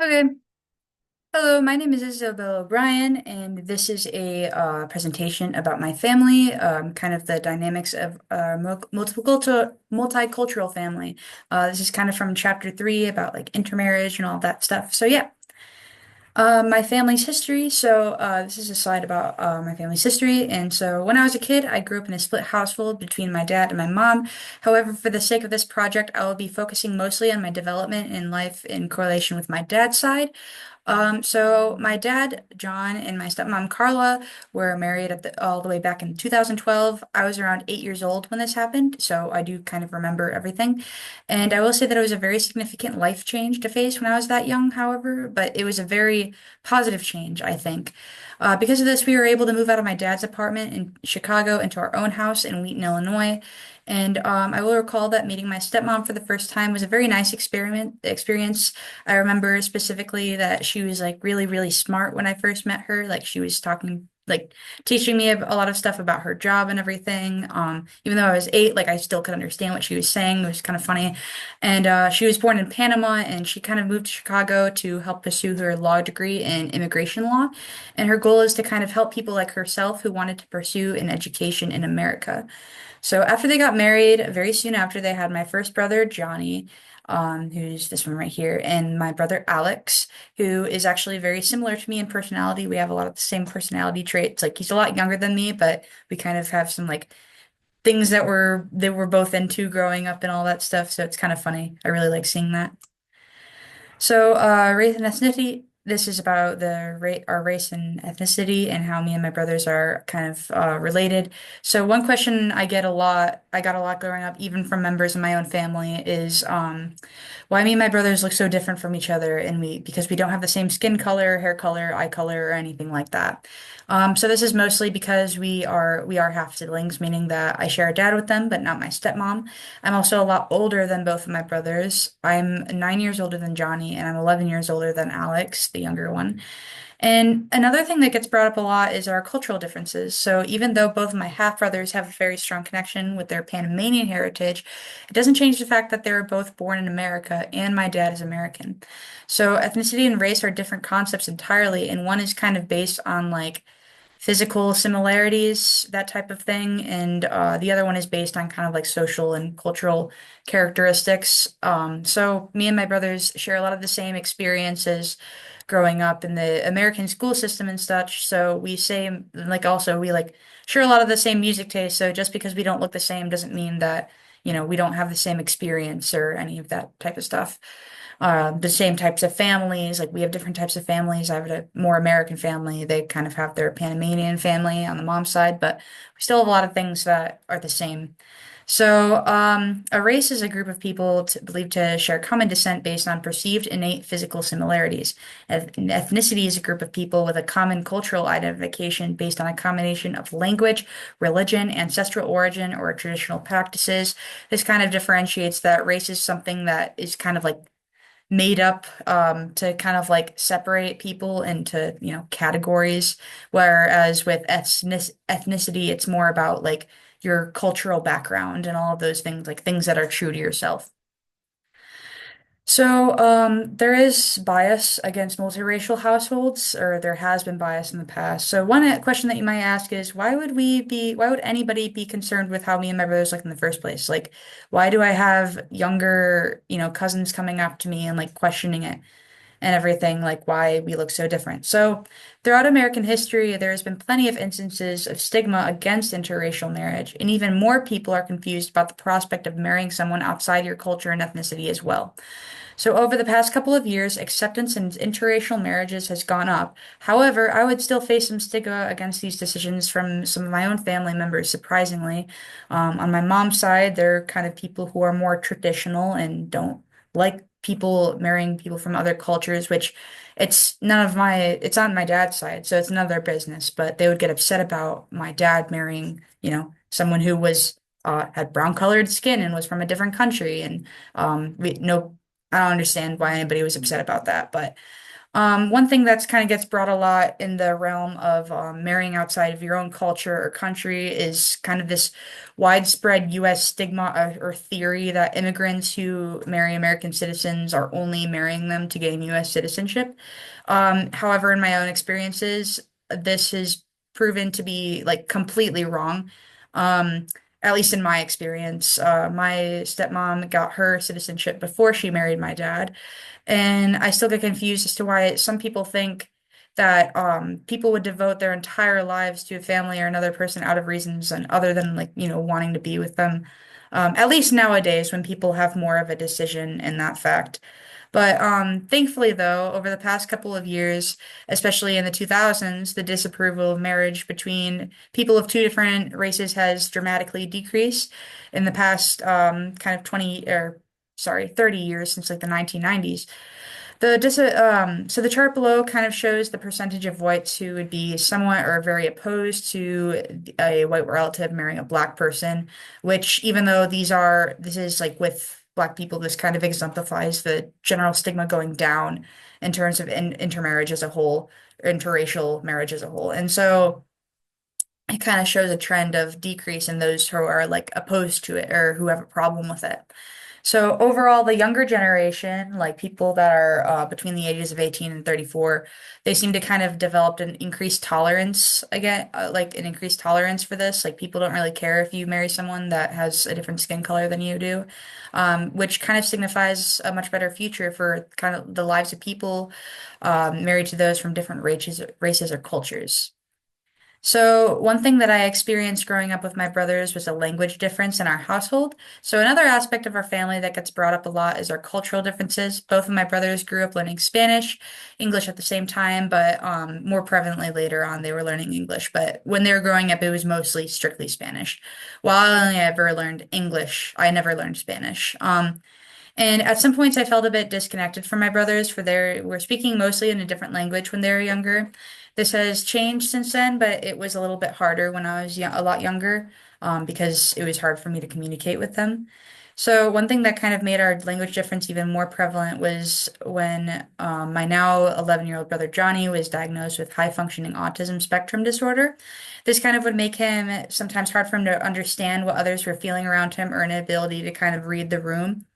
Okay. Hello, my name is Isabella O'Brien, and this is a presentation about my family, kind of the dynamics of our multicultural family. This is kind of from chapter 3 about like intermarriage and all that stuff. So yeah, my family's history. This is a slide about my family's history. And so when I was a kid, I grew up in a split household between my dad and my mom. However, for the sake of this project, I will be focusing mostly on my development in life in correlation with my dad's side. So my dad, John, and my stepmom, Carla, were married all the way back in 2012. I was around 8 years old when this happened, so I do kind of remember everything. And I will say that it was a very significant life change to face when I was that young, however, but it was a very positive change, I think. Because of this, we were able to move out of my dad's apartment in Chicago into our own house in Wheaton, Illinois. And I will recall that meeting my stepmom for the first time was a very nice experience. I remember specifically that she was like really, really smart when I first met her. Like she was talking, like teaching me a lot of stuff about her job and everything. Even though I was 8, like I still could understand what she was saying. It was kind of funny. And she was born in Panama, and she kind of moved to Chicago to help pursue her law degree in immigration law. And her goal is to kind of help people like herself who wanted to pursue an education in America. So after they got married, very soon after, they had my first brother, Johnny, who's this one right here, and my brother, Alex, who is actually very similar to me in personality. We have a lot of the same personality traits. Like he's a lot younger than me, but we kind of have some like things that we're both into growing up and all that stuff. So it's kind of funny. I really like seeing that. So, race and ethnicity. This is about our race and ethnicity and how me and my brothers are kind of related. So, one question I got a lot growing up, even from members of my own family, is why me and my brothers look so different from each other, and because we don't have the same skin color, hair color, eye color, or anything like that. So this is mostly because we are half siblings, meaning that I share a dad with them, but not my stepmom. I'm also a lot older than both of my brothers. I'm 9 years older than Johnny, and I'm 11 years older than Alex, the younger one. And another thing that gets brought up a lot is our cultural differences. So even though both of my half brothers have a very strong connection with their Panamanian heritage, it doesn't change the fact that they were both born in America, and my dad is American. So ethnicity and race are different concepts entirely, and one is kind of based on like physical similarities, that type of thing. And the other one is based on kind of like social and cultural characteristics. So me and my brothers share a lot of the same experiences growing up in the American school system and such. So we say like also we like share a lot of the same music taste. So just because we don't look the same doesn't mean that, we don't have the same experience or any of that type of stuff. The same types of families. Like we have different types of families. I have a more American family. They kind of have their Panamanian family on the mom's side, but we still have a lot of things that are the same. So, a race is a group of people believed to share common descent based on perceived innate physical similarities. Ethnicity is a group of people with a common cultural identification based on a combination of language, religion, ancestral origin, or traditional practices. This kind of differentiates that race is something that is kind of like made up to kind of like separate people into, categories. Whereas with ethnicity, it's more about like your cultural background and all of those things, like things that are true to yourself. So, there is bias against multiracial households, or there has been bias in the past. So, one question that you might ask is, why would anybody be concerned with how me and my brothers look in the first place? Like, why do I have younger, cousins coming up to me and like questioning it and everything, like why we look so different? So, throughout American history, there has been plenty of instances of stigma against interracial marriage, and even more people are confused about the prospect of marrying someone outside your culture and ethnicity as well. So over the past couple of years, acceptance in interracial marriages has gone up. However, I would still face some stigma against these decisions from some of my own family members, surprisingly. On my mom's side, they're kind of people who are more traditional and don't like people marrying people from other cultures, which it's on my dad's side, so it's none of their business. But they would get upset about my dad marrying, someone who had brown colored skin and was from a different country. And no, I don't understand why anybody was upset about that, but One thing that's kind of gets brought a lot in the realm of marrying outside of your own culture or country is kind of this widespread U.S. stigma or theory that immigrants who marry American citizens are only marrying them to gain U.S. citizenship. However, in my own experiences, this has proven to be like completely wrong. Um, at least in my experience, my stepmom got her citizenship before she married my dad. And I still get confused as to why some people think that people would devote their entire lives to a family or another person out of reasons and other than like, wanting to be with them. At least nowadays when people have more of a decision in that fact. But thankfully, though, over the past couple of years, especially in the 2000s, the disapproval of marriage between people of two different races has dramatically decreased in the past kind of 20 or sorry, 30 years since like the 1990s. So the chart below kind of shows the percentage of whites who would be somewhat or very opposed to a white relative marrying a black person, which even though this is like with black people, this kind of exemplifies the general stigma going down in terms of intermarriage as a whole, interracial marriage as a whole. And so it kind of shows a trend of decrease in those who are like opposed to it or who have a problem with it. So overall, the younger generation, like people that are between the ages of 18 and 34, they seem to kind of developed an increased tolerance again, like an increased tolerance for this. Like people don't really care if you marry someone that has a different skin color than you do, which kind of signifies a much better future for kind of the lives of people married to those from different races or cultures. So, one thing that I experienced growing up with my brothers was a language difference in our household. So, another aspect of our family that gets brought up a lot is our cultural differences. Both of my brothers grew up learning Spanish, English at the same time, but more prevalently later on, they were learning English. But when they were growing up, it was mostly strictly Spanish. While I only ever learned English, I never learned Spanish. And at some points, I felt a bit disconnected from my brothers, for they were speaking mostly in a different language when they were younger. This has changed since then, but it was a little bit harder when I was a lot younger, because it was hard for me to communicate with them. So one thing that kind of made our language difference even more prevalent was when my now 11-year-old brother Johnny was diagnosed with high functioning autism spectrum disorder. This kind of would make him sometimes hard for him to understand what others were feeling around him or an ability to kind of read the room.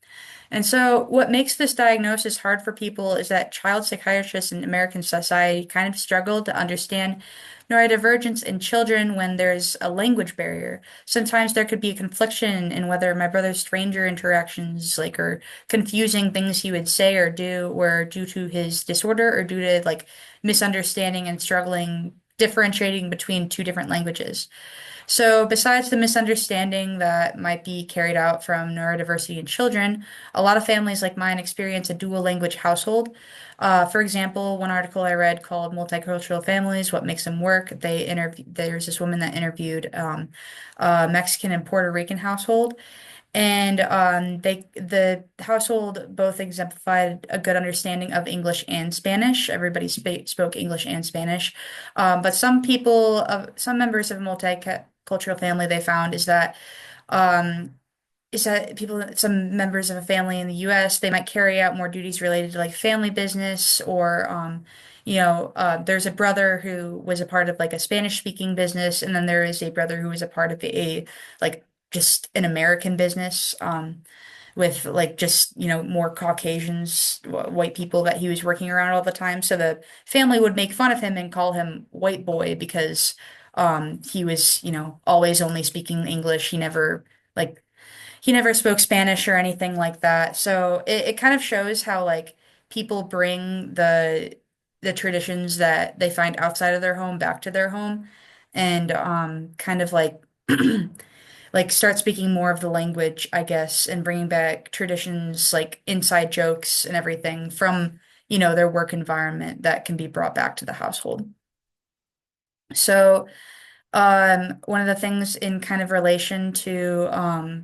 And so, what makes this diagnosis hard for people is that child psychiatrists in American society kind of struggle to understand neurodivergence in children when there's a language barrier. Sometimes there could be a confliction in whether my brother's stranger interactions, like, or confusing things he would say or do, were due to his disorder or due to like misunderstanding and struggling differentiating between two different languages. So, besides the misunderstanding that might be carried out from neurodiversity in children, a lot of families like mine experience a dual language household. For example, one article I read called Multicultural Families, What Makes Them Work, there's this woman that interviewed a Mexican and Puerto Rican household. And the household both exemplified a good understanding of English and Spanish. Everybody spoke English and Spanish. But some members of a multicultural family they found um, is that some members of a family in the US, they might carry out more duties related to like family business or, there's a brother who was a part of like a Spanish speaking business, and then there is a brother who was a part of like just an American business, with like just, more Caucasians, white people that he was working around all the time. So the family would make fun of him and call him white boy because, he was, always only speaking English. Like, he never spoke Spanish or anything like that. So it kind of shows how like people bring the traditions that they find outside of their home back to their home and kind of like like start speaking more of the language, I guess, and bringing back traditions like inside jokes and everything from, their work environment that can be brought back to the household. So one of the things in kind of relation to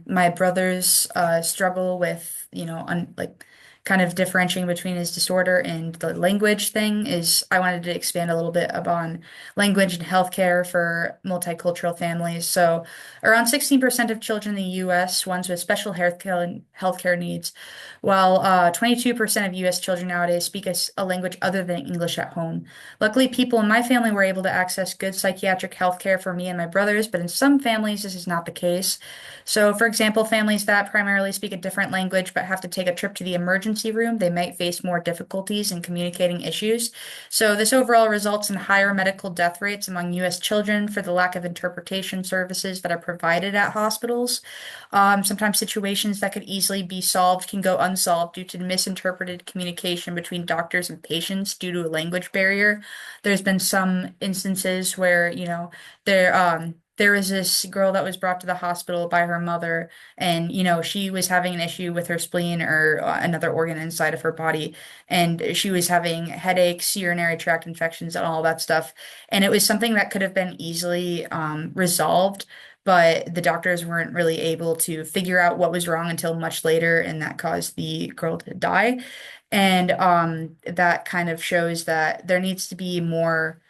my brother's struggle with, like kind of differentiating between his disorder and the language thing is I wanted to expand a little bit upon language and healthcare for multicultural families. So around 16% of children in the US, ones with special healthcare needs, while 22% of US children nowadays speak a language other than English at home. Luckily, people in my family were able to access good psychiatric health care for me and my brothers, but in some families, this is not the case. So, for example, families that primarily speak a different language but have to take a trip to the emergency room, they might face more difficulties in communicating issues. So, this overall results in higher medical death rates among U.S. children for the lack of interpretation services that are provided at hospitals. Sometimes situations that could easily be solved can go unsolved due to misinterpreted communication between doctors and patients due to a language barrier. There's been some instances where, there was this girl that was brought to the hospital by her mother, and, she was having an issue with her spleen or another organ inside of her body, and she was having headaches, urinary tract infections, and all that stuff. And it was something that could have been easily resolved, but the doctors weren't really able to figure out what was wrong until much later, and that caused the girl to die. And that kind of shows that there needs to be more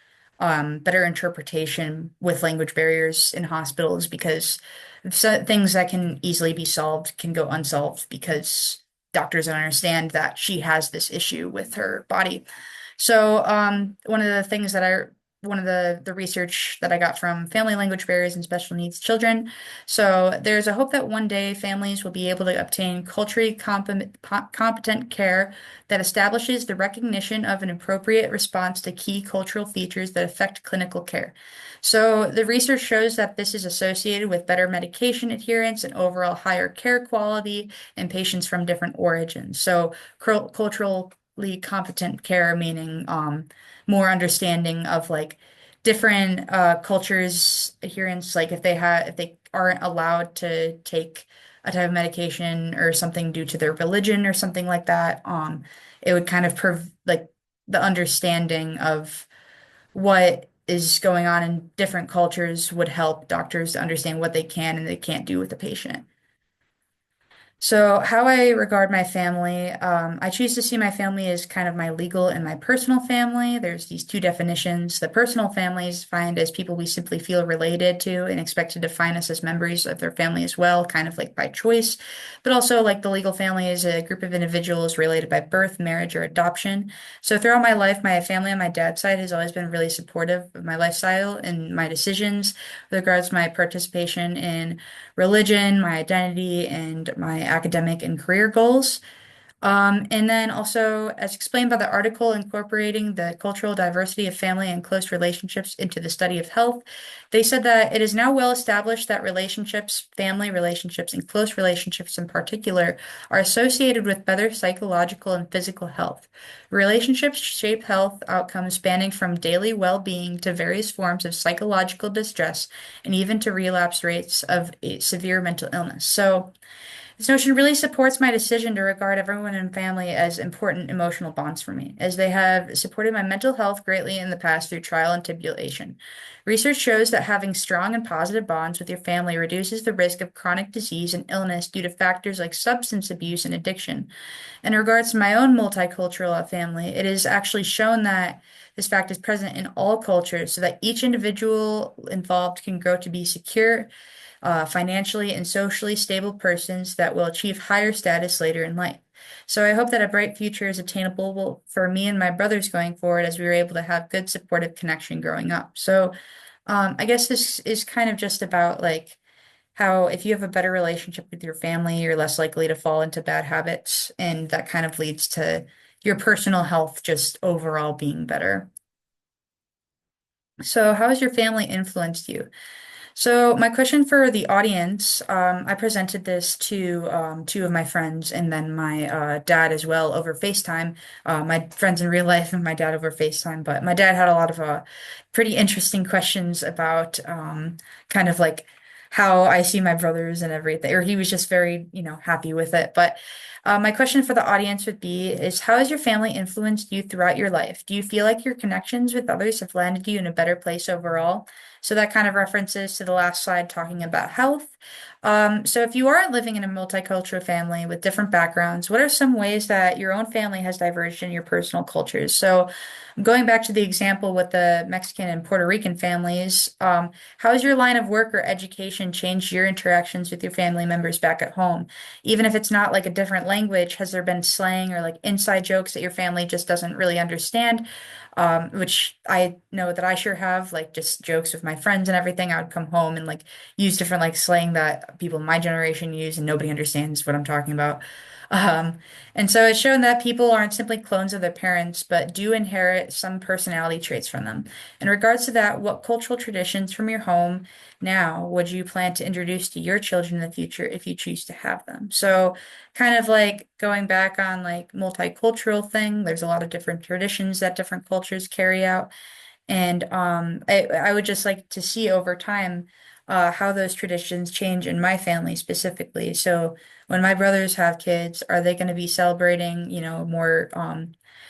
better interpretation with language barriers in hospitals because things that can easily be solved can go unsolved because doctors don't understand that she has this issue with her body. So, one of the research that I got from family language barriers and special needs children. So there's a hope that one day families will be able to obtain culturally competent care that establishes the recognition of an appropriate response to key cultural features that affect clinical care. So the research shows that this is associated with better medication adherence and overall higher care quality in patients from different origins. So culturally competent care, meaning more understanding of like different cultures adherence, like if they aren't allowed to take a type of medication or something due to their religion or something like that, it would kind of like the understanding of what is going on in different cultures would help doctors to understand what they can and they can't do with the patient. So, how I regard my family, I choose to see my family as kind of my legal and my personal family. There's these two definitions. The personal family is defined as people we simply feel related to and expect to define us as members of their family as well, kind of like by choice. But also, like the legal family is a group of individuals related by birth, marriage, or adoption. So, throughout my life, my family on my dad's side has always been really supportive of my lifestyle and my decisions with regards to my participation in religion, my identity, and my academic and career goals. And then also, as explained by the article, incorporating the cultural diversity of family and close relationships into the study of health, they said that it is now well established that relationships, family relationships, and close relationships in particular, are associated with better psychological and physical health. Relationships shape health outcomes spanning from daily well-being to various forms of psychological distress and even to relapse rates of a severe mental illness. So, this notion really supports my decision to regard everyone in family as important emotional bonds for me, as they have supported my mental health greatly in the past through trial and tribulation. Research shows that having strong and positive bonds with your family reduces the risk of chronic disease and illness due to factors like substance abuse and addiction. In regards to my own multicultural family, it is actually shown that this fact is present in all cultures so that each individual involved can grow to be secure financially and socially stable persons that will achieve higher status later in life. So I hope that a bright future is attainable for me and my brothers going forward as we were able to have good supportive connection growing up. So I guess this is kind of just about like how if you have a better relationship with your family, you're less likely to fall into bad habits, and that kind of leads to your personal health just overall being better. So how has your family influenced you? So my question for the audience, I presented this to two of my friends and then my dad as well over FaceTime. My friends in real life and my dad over FaceTime, but my dad had a lot of pretty interesting questions about kind of like how I see my brothers and everything, or he was just very, happy with it. But My question for the audience would be is how has your family influenced you throughout your life? Do you feel like your connections with others have landed you in a better place overall? So that kind of references to the last slide talking about health. So if you aren't living in a multicultural family with different backgrounds, what are some ways that your own family has diverged in your personal cultures? So going back to the example with the Mexican and Puerto Rican families, how has your line of work or education changed your interactions with your family members back at home? Even if it's not like a different language, has there been slang or like inside jokes that your family just doesn't really understand? Which I know that I sure have, like just jokes with my friends and everything. I would come home and like use different like slang that people in my generation use and nobody understands what I'm talking about. Um, and so it's shown that people aren't simply clones of their parents, but do inherit some personality traits from them. In regards to that, what cultural traditions from your home now would you plan to introduce to your children in the future if you choose to have them? So, kind of like going back on like multicultural thing, there's a lot of different traditions that different cultures carry out. And I would just like to see over time how those traditions change in my family specifically. So when my brothers have kids, are they going to be celebrating, more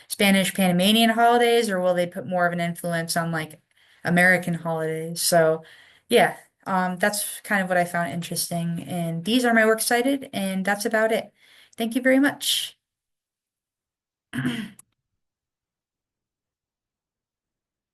Spanish Panamanian holidays, or will they put more of an influence on like American holidays? So yeah, that's kind of what I found interesting. And these are my works cited, and that's about it. Thank you very much.